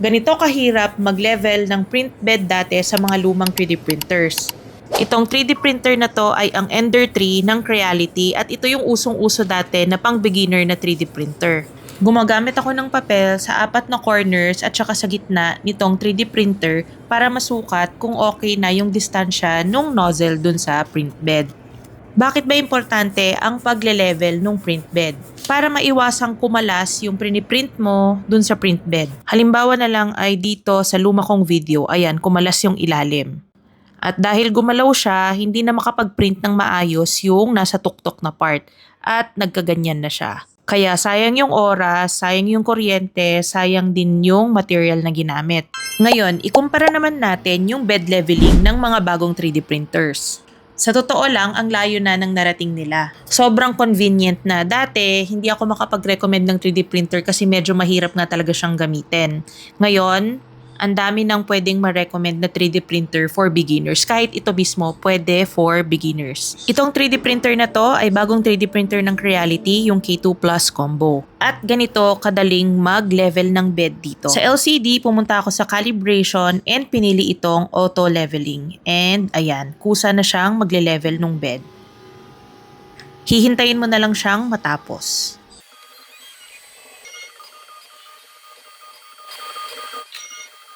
Ganito kahirap mag-level ng print bed dati sa mga lumang 3D printers. Itong 3D printer na to ay ang Ender 3 ng Creality at ito yung usong-uso dati na pang beginner na 3D printer. Gumagamit ako ng papel sa 4 na corners at saka sa gitna nitong 3D printer para masukat kung okay na yung distansya nung nozzle dun sa print bed. Bakit ba importante ang pagle-level nung print bed? Para maiwasang kumalas yung print mo dun sa print bed. Halimbawa na lang ay dito sa luma kong video, ayan, kumalas yung ilalim. At dahil gumalaw siya, hindi na makapag-print ng maayos yung nasa tuktok na part at nagkaganyan na siya. Kaya sayang yung oras, sayang yung kuryente, sayang din yung material na ginamit. Ngayon, ikumpara naman natin yung bed leveling ng mga bagong 3D printers. Sa totoo lang, ang layo na ng narating nila. Sobrang convenient na. Dati, hindi ako makapag-recommend ng 3D printer kasi medyo mahirap nga talaga siyang gamitin. Ngayon, ang dami nang pwedeng ma-recommend na 3D printer for beginners. Kahit ito mismo, pwede for beginners. Itong 3D printer na to ay bagong 3D printer ng Creality, yung K2 Plus Combo. At ganito kadaling mag-level ng bed dito. Sa LCD, pumunta ako sa calibration and pinili itong auto leveling. And ayan, kusa na siyang magle-level ng bed. Hihintayin mo na lang siyang matapos.